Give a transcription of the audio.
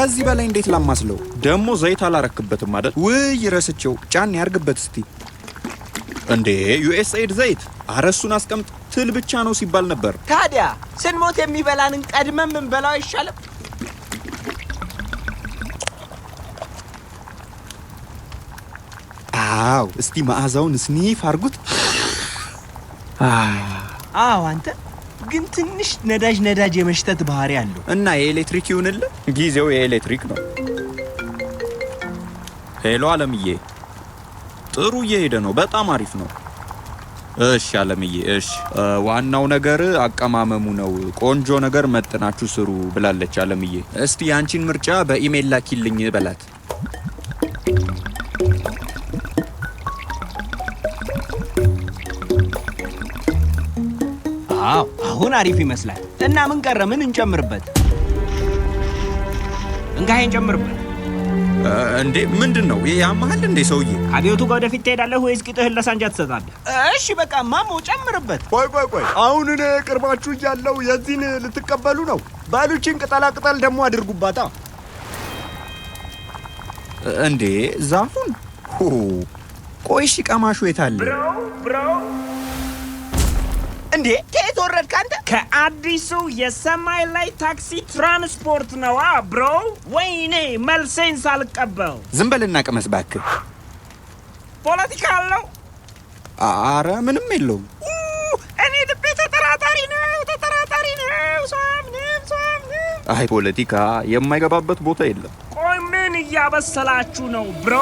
ከዚህ በላይ እንዴት ላማስለው? ደሞ ዘይት አላረክበትም አይደል? ውይ ረስቸው። ጫን ያርግበት እስቲ። እንዴ ዩኤስኤድ ዘይት አረሱን አስቀምጥ። ትል ብቻ ነው ሲባል ነበር። ታዲያ ስንሞት የሚበላንን ቀድመን ምን በላው አይሻልም? አው እስቲ መዓዛውን ስኒፍ አርጉት። አው አንተ ግን ትንሽ ነዳጅ የመሽተት ባህሪ አለው። እና የኤሌክትሪክ ይሁንልህ? ጊዜው የኤሌክትሪክ ነው። ሄሎ አለምዬ፣ ጥሩ እየሄደ ነው። በጣም አሪፍ ነው። እሺ አለምዬ፣ እሺ ዋናው ነገር አቀማመሙ ነው። ቆንጆ ነገር መጥናችሁ ስሩ ብላለች አለምዬ። እስቲ ያንቺን ምርጫ በኢሜል ላኪልኝ በላት። አሁን አሪፍ ይመስላል። እና ምን ቀረ? ምን እንጨምርበት? እንጋይ እንጨምርበት። እንዴ ምንድነው? ያማሃል እንዴ ሰውዬ? አብዮቱ ጋር ወደፊት ትሄዳለህ ወይስ ቂጥህን ለሳንጃ ትሰጣለህ? እሺ በቃ ማሞ ጨምርበት። ቆይ አሁን እኔ ቅርባችሁ እያለሁ የዚህን ልትቀበሉ ነው? ባሉችን ቅጠላ ደሞ አድርጉባታ። እንዴ ዛፉን ቆይ እሺ ቀማሹ የታለ? ብሮ እንዴ ከየት ወረድክ አንተ? ከአዲሱ የሰማይ ላይ ታክሲ ትራንስፖርት ነው ብሮ። ወይኔ መልሴን ሳልቀበል። ዝም በልና ቅመስ እባክህ። ፖለቲካ አለው? አረ ምንም የለውም። እኔ ልቤ ተጠራጣሪ ነው። አይ ፖለቲካ የማይገባበት ቦታ የለም። ቆይ ምን እያበሰላችሁ ነው ብሮ?